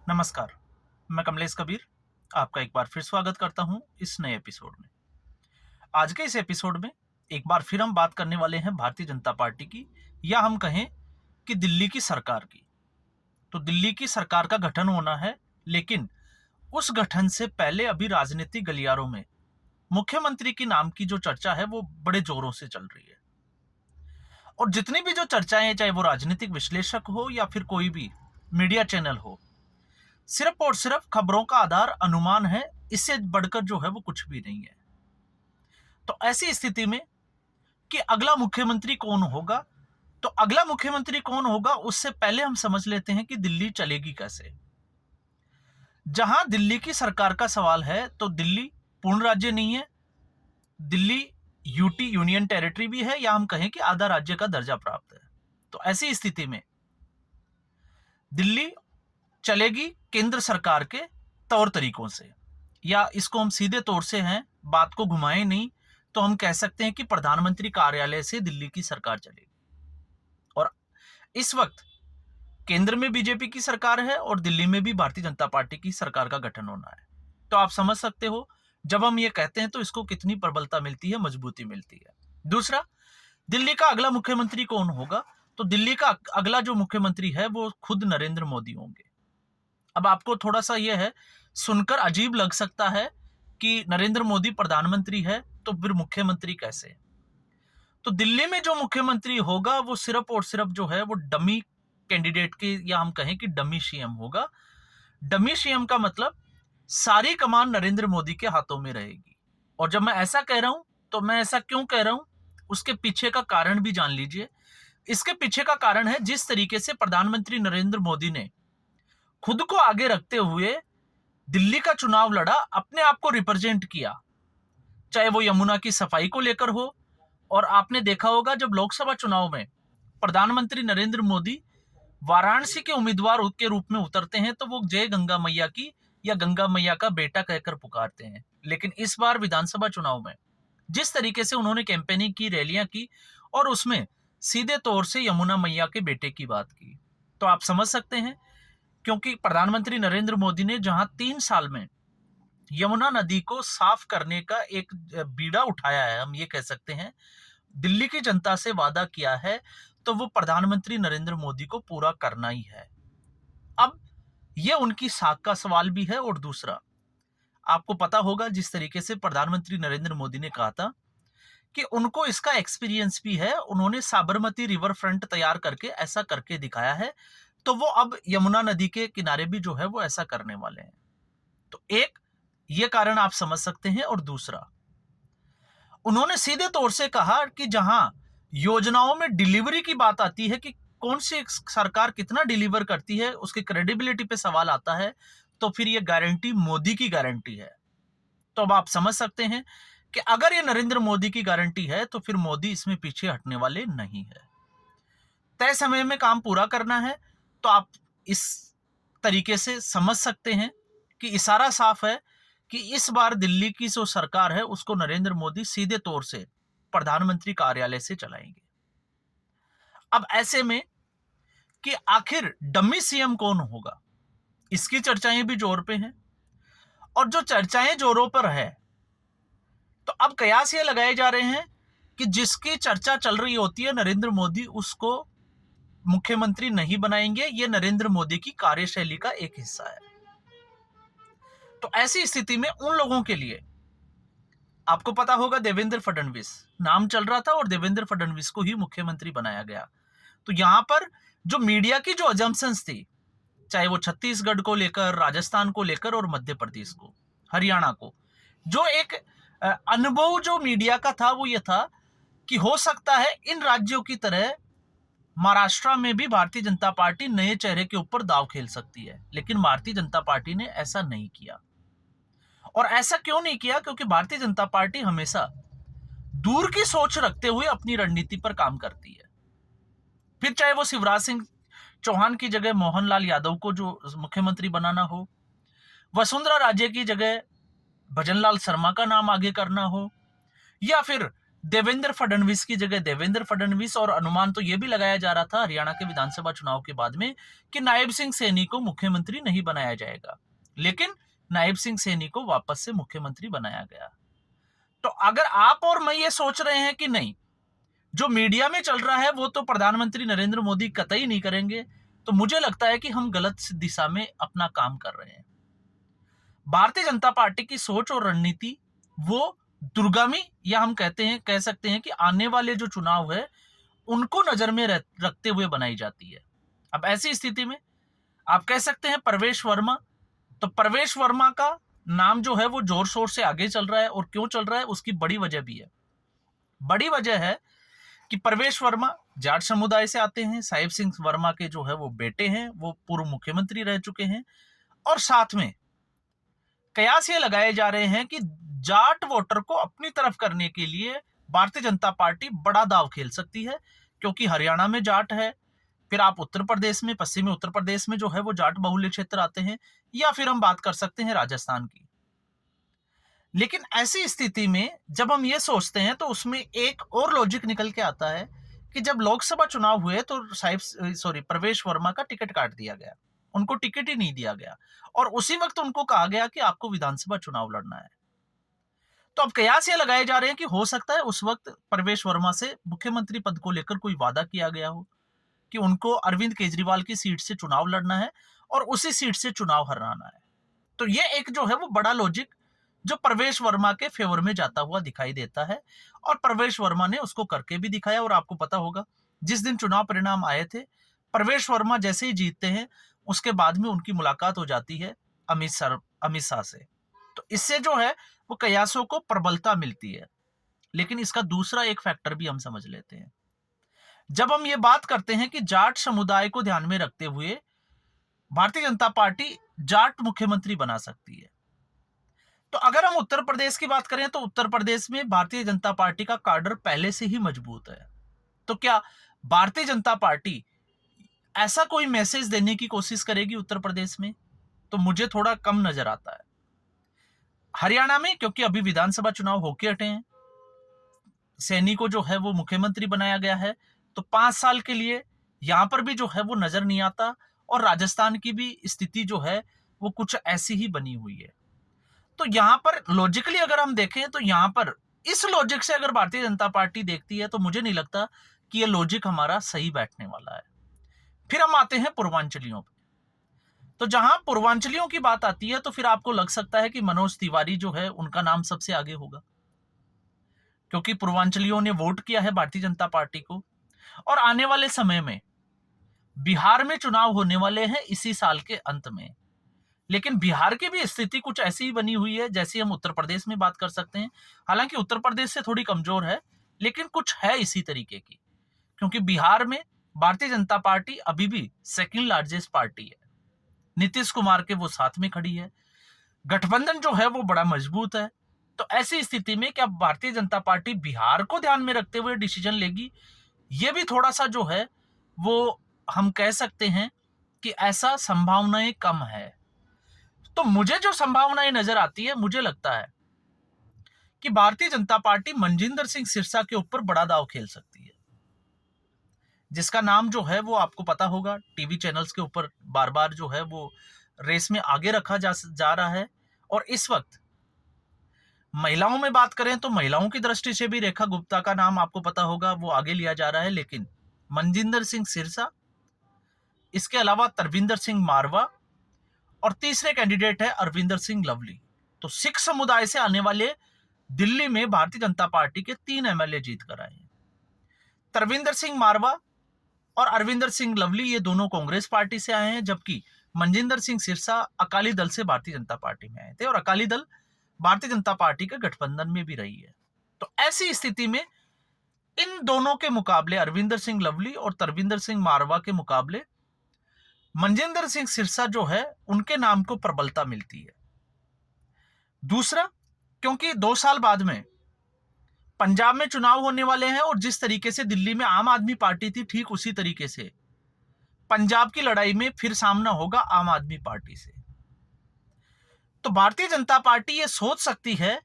नमस्कार, मैं कमलेश कबीर आपका एक बार फिर स्वागत करता हूं इस नए एपिसोड में। आज के इस एपिसोड में एक बार फिर हम बात करने वाले हैं भारतीय जनता पार्टी की, या हम कहें कि दिल्ली की सरकार की। तो दिल्ली की सरकार का गठन होना है, लेकिन उस गठन से पहले अभी राजनीतिक गलियारों में मुख्यमंत्री की नाम की जो चर्चा है वो बड़े जोरों से चल रही है। और जितनी भी जो चर्चाएं हैं, चाहे वो राजनीतिक विश्लेषक हो या फिर कोई भी मीडिया चैनल हो, सिर्फ और सिर्फ खबरों का आधार अनुमान है, इससे बढ़कर जो है वो कुछ भी नहीं है। तो ऐसी स्थिति में कि अगला मुख्यमंत्री कौन होगा, तो अगला मुख्यमंत्री कौन होगा उससे पहले हम समझ लेते हैं कि दिल्ली चलेगी कैसे। जहां दिल्ली की सरकार का सवाल है, तो दिल्ली पूर्ण राज्य नहीं है। दिल्ली यूटी यूनियन टेरिटरी भी है, या हम कहें कि आधा राज्य का दर्जा प्राप्त है। तो ऐसी स्थिति में दिल्ली चलेगी केंद्र सरकार के तौर तरीकों से, या इसको हम सीधे तौर से हैं, बात को घुमाएं नहीं, तो हम कह सकते हैं कि प्रधानमंत्री कार्यालय से दिल्ली की सरकार चलेगी। और इस वक्त केंद्र में बीजेपी की सरकार है और दिल्ली में भी भारतीय जनता पार्टी की सरकार का गठन होना है। तो आप समझ सकते हो, जब हम ये कहते हैं तो इसको कितनी प्रबलता मिलती है, मजबूती मिलती है। दूसरा, दिल्ली का अगला मुख्यमंत्री कौन होगा, तो दिल्ली का अगला जो मुख्यमंत्री है वो खुद नरेंद्र मोदी होंगे। अब आपको थोड़ा सा यह है, सुनकर अजीब लग सकता है कि नरेंद्र मोदी प्रधानमंत्री है तो फिर मुख्यमंत्री कैसे। तो दिल्ली में जो मुख्यमंत्री होगा वो सिर्फ और सिर्फ जो है वो डमी कैंडिडेट के, या हम कहें कि डमी सीएम होगा। डमी सीएम का मतलब सारी कमान नरेंद्र मोदी के हाथों में रहेगी। और जब मैं ऐसा कह रहा हूं, तो मैं ऐसा क्यों कह रहा हूं, उसके पीछे का कारण भी जान लीजिए। इसके पीछे का कारण है, जिस तरीके से प्रधानमंत्री नरेंद्र मोदी ने खुद को आगे रखते हुए दिल्ली का चुनाव लड़ा, अपने आप को रिप्रेजेंट किया, चाहे वो यमुना की सफाई को लेकर हो। और आपने देखा होगा, जब लोकसभा चुनाव में प्रधानमंत्री नरेंद्र मोदी वाराणसी के उम्मीदवार के रूप में उतरते हैं, तो वो जय गंगा मैया की, या गंगा मैया का बेटा कहकर पुकारते हैं। लेकिन इस बार विधानसभा चुनाव में जिस तरीके से उन्होंने कैंपेनिंग की, रैलियां की, और उसमें सीधे तौर से यमुना मैया के बेटे की बात की, तो आप समझ सकते हैं। क्योंकि प्रधानमंत्री नरेंद्र मोदी ने जहां 3 साल में यमुना नदी को साफ करने का एक बीड़ा उठाया है, हम ये कह सकते हैं, दिल्ली की जनता से वादा किया है, तो वो प्रधानमंत्री नरेंद्र मोदी को पूरा करना ही है। अब ये उनकी साख का सवाल भी है। और दूसरा, आपको पता होगा, जिस तरीके से प्रधानमंत्री नरेंद्र मोदी ने कहा था कि उनको इसका एक्सपीरियंस भी है, उन्होंने साबरमती रिवर फ्रंट तैयार करके ऐसा करके दिखाया है, तो वो अब यमुना नदी के किनारे भी जो है वो ऐसा करने वाले हैं। तो एक ये कारण आप समझ सकते हैं। और दूसरा, उन्होंने सीधे तौर से कहा कि जहां योजनाओं में डिलीवरी की बात आती है, कि कौन सी सरकार कितना डिलीवर करती है, उसकी क्रेडिबिलिटी पे सवाल आता है, तो फिर ये गारंटी मोदी की गारंटी है। तो अब आप समझ सकते हैं कि अगर ये नरेंद्र मोदी की गारंटी है, तो फिर मोदी इसमें पीछे हटने वाले नहीं है। तय समय में काम पूरा करना है। तो आप इस तरीके से समझ सकते हैं कि इशारा साफ है कि इस बार दिल्ली की जो सरकार है उसको नरेंद्र मोदी सीधे तौर से प्रधानमंत्री कार्यालय से चलाएंगे। अब ऐसे में कि आखिर डमी सीएम कौन होगा, इसकी चर्चाएं भी जोर पे हैं। और जो चर्चाएं जोरों पर है, तो अब कयास ये लगाए जा रहे हैं कि जिसकी चर्चा चल रही होती है नरेंद्र मोदी उसको मुख्यमंत्री नहीं बनाएंगे, ये नरेंद्र मोदी की कार्यशैली का एक हिस्सा है। तो ऐसी स्थिति में उन लोगों के लिए, आपको पता होगा देवेंद्र फडणवीस नाम चल रहा था और देवेंद्र फडणवीस को ही मुख्यमंत्री बनाया गया। तो यहां पर जो मीडिया की जो अजम्पशंस थी, चाहे वो छत्तीसगढ़ को लेकर, राजस्थान को लेकर, और मध्य प्रदेश को, हरियाणा को, जो एक अनुभव जो मीडिया का था वो ये था कि हो सकता है इन राज्यों की तरह महाराष्ट्र में भी भारतीय जनता पार्टी नए चेहरे के ऊपर दांव खेल सकती है। लेकिन भारतीय जनता पार्टी ने ऐसा नहीं किया। और ऐसा क्यों नहीं किया? क्योंकि भारतीय जनता पार्टी हमेशा दूर की सोच रखते हुए अपनी रणनीति पर काम करती है। फिर चाहे वो शिवराज सिंह चौहान की जगह मोहनलाल यादव को जो मुख्यमंत्री बनाना हो, वसुंधरा राजे की जगह भजनलाल शर्मा का नाम आगे करना हो, या फिर देवेंद्र फडणवीस की जगह देवेंद्र फडणवीस, और अनुमान तो यह भी लगाया जा रहा था हरियाणा के विधानसभा चुनाव के बाद में कि नायब सिंह सैनी को मुख्यमंत्री नहीं बनाया जाएगा, लेकिन नायब सिंह सैनी को वापस से मुख्यमंत्री बनाया गया। तो अगर आप और मैं ये सोच रहे हैं कि नहीं, जो मीडिया में चल रहा है वो तो प्रधानमंत्री नरेंद्र मोदी कतई नहीं करेंगे, तो मुझे लगता है कि हम गलत दिशा में अपना काम कर रहे हैं। भारतीय जनता पार्टी की सोच और रणनीति वो दूरगामी, या हम कह सकते हैं कि आने वाले जो चुनाव है उनको नजर में रखते हुए बनाई जाती है। अब ऐसी स्थिति में आप कह सकते हैं प्रवेश वर्मा, तो प्रवेश वर्मा का नाम जो है वो जोर शोर से आगे चल रहा है, और क्यों चल रहा है उसकी बड़ी वजह भी है। बड़ी वजह है कि प्रवेश वर्मा जाट समुदाय से आते हैं, साहिब सिंह वर्मा के जो है वो बेटे हैं, वो पूर्व मुख्यमंत्री रह चुके हैं, और साथ में कयास ये लगाए जा रहे हैं कि जाट वोटर को अपनी तरफ करने के लिए भारतीय जनता पार्टी बड़ा दांव खेल सकती है, क्योंकि हरियाणा में जाट है, फिर आप उत्तर प्रदेश में, पश्चिमी उत्तर प्रदेश में जो है वो जाट बहुल्य क्षेत्र आते हैं, या फिर हम बात कर सकते हैं राजस्थान की। लेकिन ऐसी स्थिति में जब हम ये सोचते हैं तो उसमें एक और लॉजिक निकल के आता है कि जब लोकसभा चुनाव हुए तो प्रवेश वर्मा का टिकट काट दिया गया, उनको टिकट ही नहीं दिया गया, और उसी वक्त उनको कहा गया कि आपको विधानसभा चुनाव लड़ना है। तो अब कयास ये लगाए जा रहे हैं कि हो सकता है उस वक्त प्रवेश वर्मा से मुख्यमंत्री पद को लेकर कोई वादा किया गया हो कि उनको अरविंद केजरीवाल की सीट से चुनाव लड़ना है और उसी सीट से चुनाव हराना है। तो ये एक जो है वो बड़ा लॉजिक जो प्रवेश वर्मा के फेवर में जाता हुआ दिखाई देता है, और प्रवेश वर्मा ने उसको करके भी दिखाया। और आपको पता होगा जिस दिन चुनाव परिणाम आए थे, प्रवेश वर्मा जैसे ही जीतते हैं उसके बाद में उनकी मुलाकात हो जाती है अमित शाह से। तो इससे जो है वो कयासों को प्रबलता मिलती है। लेकिन इसका दूसरा एक फैक्टर भी हम समझ लेते हैं। जब हम ये बात करते हैं कि जाट समुदाय को ध्यान में रखते हुए भारतीय जनता पार्टी जाट मुख्यमंत्री बना सकती है, तो अगर हम उत्तर प्रदेश की बात करें तो उत्तर प्रदेश में भारतीय जनता पार्टी का कार्डर पहले से ही मजबूत है। तो क्या भारतीय जनता पार्टी ऐसा कोई मैसेज देने की कोशिश करेगी उत्तर प्रदेश में? तो मुझे थोड़ा कम नजर आता है। हरियाणा में क्योंकि अभी विधानसभा चुनाव होके हटे हैं, सैनी को जो है वो मुख्यमंत्री बनाया गया है, तो 5 साल के लिए यहां पर भी जो है वो नजर नहीं आता, और राजस्थान की भी स्थिति जो है वो कुछ ऐसी ही बनी हुई है। तो यहां पर लॉजिकली अगर हम देखें तो यहां पर इस लॉजिक से अगर भारतीय जनता पार्टी देखती है तो मुझे नहीं लगता कि ये लॉजिक हमारा सही बैठने वाला है। फिर हम आते हैं पूर्वांचलियों पे। तो जहां पूर्वांचलियों की बात आती है तो फिर आपको लग सकता है कि मनोज तिवारी जो है उनका नाम सबसे आगे होगा, क्योंकि पूर्वांचलियों ने वोट किया है भारतीय जनता पार्टी को। और आने वाले समय में बिहार में चुनाव होने वाले हैं इसी साल के अंत में, लेकिन बिहार की भी स्थिति कुछ ऐसी ही बनी हुई है जैसी हम उत्तर प्रदेश में बात कर सकते हैं। हालांकि उत्तर प्रदेश से थोड़ी कमजोर है, लेकिन कुछ है इसी तरीके की, क्योंकि बिहार में भारतीय जनता पार्टी अभी भी सेकंड लार्जेस्ट पार्टी है, नीतीश कुमार के वो साथ में खड़ी है, गठबंधन जो है वो बड़ा मजबूत है। तो ऐसी स्थिति में क्या भारतीय जनता पार्टी बिहार को ध्यान में रखते हुए डिसीजन लेगी? ये भी थोड़ा सा जो है वो हम कह सकते हैं कि ऐसा संभावनाएं कम है। तो मुझे जो संभावनाएं नजर आती है, मुझे लगता है कि भारतीय जनता पार्टी मनजिंदर सिंह सिरसा के ऊपर बड़ा दांव खेल सकती है, जिसका नाम जो है वो आपको पता होगा, टीवी चैनल्स के ऊपर बार बार जो है वो रेस में आगे रखा जा रहा है। और इस वक्त महिलाओं में बात करें तो महिलाओं की दृष्टि से भी रेखा गुप्ता का नाम आपको पता होगा, वो आगे लिया जा रहा है। लेकिन मनजिंदर सिंह सिरसा, इसके अलावा तरविंदर सिंह मारवा, और तीसरे कैंडिडेट है अरविंदर सिंह लवली। तो सिख समुदाय से आने वाले दिल्ली में भारतीय जनता पार्टी के 3 एमएलए जीत कर आए हैं। तरविंदर सिंह मारवा और अरविंदर सिंह लवली ये दोनों कांग्रेस पार्टी से आए हैं, जबकि मनजिंदर सिंह सिरसा अकाली दल से भारतीय जनता पार्टी में आए थे, और अकाली दल भारतीय जनता पार्टी के गठबंधन में भी रही है। तो ऐसी स्थिति में इन दोनों के मुकाबले, अरविंदर सिंह लवली और तरविंदर सिंह मारवा के मुकाबले, मनजिंदर सिंह सिरसा जो है उनके नाम को प्रबलता मिलती है। दूसरा, क्योंकि 2 साल बाद में पंजाब में चुनाव होने वाले हैं, और जिस तरीके से दिल्ली में आम आदमी पार्टी थी, ठीक उसी तरीके से पंजाब की लड़ाई में फिर सामना होगा आम आदमी पार्टी से। तो भारतीय जनता पार्टी ये सोच सकती है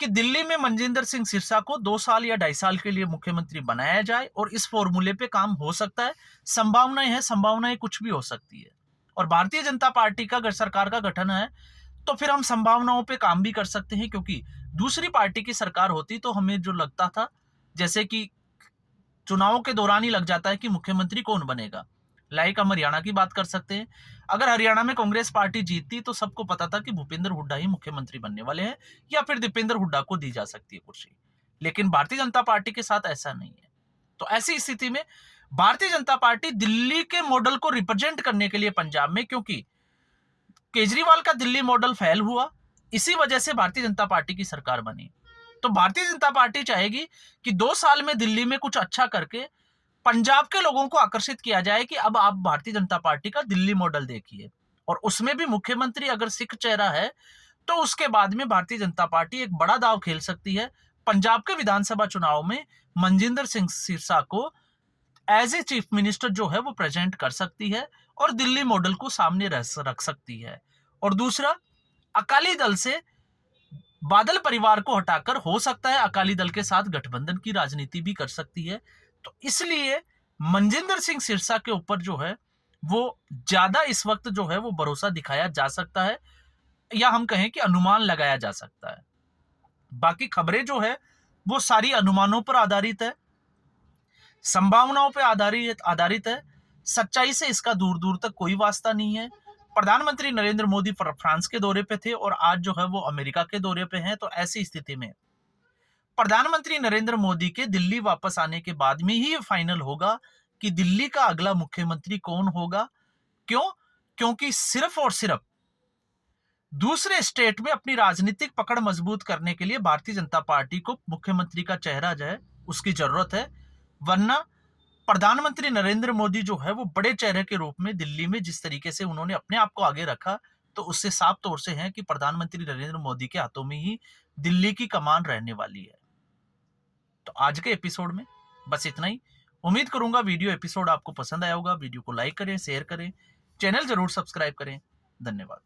कि दिल्ली में मनजिंदर सिंह सिरसा को 2 साल या 2.5 साल के लिए मुख्यमंत्री बनाया जाए और इस फॉर्मूले पे काम हो सकता है। संभावनाएं कुछ भी हो सकती है। और भारतीय जनता पार्टी का अगर सरकार का गठन है तो फिर हम संभावनाओं पे काम भी कर सकते हैं, क्योंकि दूसरी पार्टी की सरकार होती तो हमें जो लगता था, जैसे कि चुनावों के दौरान ही लग जाता है कि मुख्यमंत्री कौन बनेगा। लाइक हम हरियाणा की बात कर सकते हैं। अगर हरियाणा में कांग्रेस पार्टी जीतती तो सबको पता था कि भूपेंद्र हुड्डा ही मुख्यमंत्री बनने वाले हैं, या फिर दीपेंद्र हुड्डा को दी जा सकती है कुर्सी। लेकिन भारतीय जनता पार्टी के साथ ऐसा नहीं है। तो ऐसी स्थिति में भारतीय जनता पार्टी दिल्ली के मॉडल को रिप्रेजेंट करने के लिए पंजाब में, क्योंकि केजरीवाल का दिल्ली मॉडल फेल हुआ, इसी वजह से भारतीय जनता पार्टी की सरकार बनी। तो भारतीय जनता पार्टी चाहेगी कि 2 साल में दिल्ली में कुछ अच्छा करके पंजाब के लोगों को आकर्षित किया जाए कि अब आप भारतीय जनता पार्टी का दिल्ली मॉडल देखिए। और उसमें भी मुख्यमंत्री अगर सिख चेहरा है तो उसके बाद में भारतीय जनता पार्टी एक बड़ा दांव खेल सकती है। पंजाब के विधानसभा चुनाव में मनजिंदर सिंह सिरसा को एज ए चीफ मिनिस्टर जो है वो प्रेजेंट कर सकती है और दिल्ली मॉडल को सामने रख सकती है। और दूसरा, अकाली दल से बादल परिवार को हटाकर हो सकता है अकाली दल के साथ गठबंधन की राजनीति भी कर सकती है। तो इसलिए मनजिंदर सिंह सिरसा के ऊपर जो है वो ज्यादा इस वक्त जो है वो भरोसा दिखाया जा सकता है, या हम कहें कि अनुमान लगाया जा सकता है। बाकी खबरें जो है वो सारी अनुमानों पर आधारित है, संभावनाओं पर आधारित है। सच्चाई से इसका दूर दूर तक कोई वास्ता नहीं है। प्रधानमंत्री नरेंद्र मोदी फ्रांस के दौरे पे थे और आज जो है वो अमेरिका के दौरे पे हैं। तो ऐसी स्थिति में प्रधानमंत्री नरेंद्र मोदी के दिल्ली वापस आने के बाद में ही फाइनल होगा कि दिल्ली का अगला मुख्यमंत्री कौन होगा। क्यों? क्योंकि सिर्फ और सिर्फ दूसरे स्टेट में अपनी राजनीतिक पकड़ मजबूत करने के लिए भारतीय जनता पार्टी को मुख्यमंत्री का चेहरा जो है उसकी जरूरत है। वरना प्रधानमंत्री नरेंद्र मोदी जो है वो बड़े चेहरे के रूप में दिल्ली में जिस तरीके से उन्होंने अपने आप को आगे रखा, तो उससे साफ तौर से है कि प्रधानमंत्री नरेंद्र मोदी के हाथों में ही दिल्ली की कमान रहने वाली है। तो आज के एपिसोड में बस इतना ही। उम्मीद करूंगा वीडियो एपिसोड आपको पसंद आया होगा। वीडियो को लाइक करें, शेयर करें, चैनल जरूर सब्सक्राइब करें। धन्यवाद।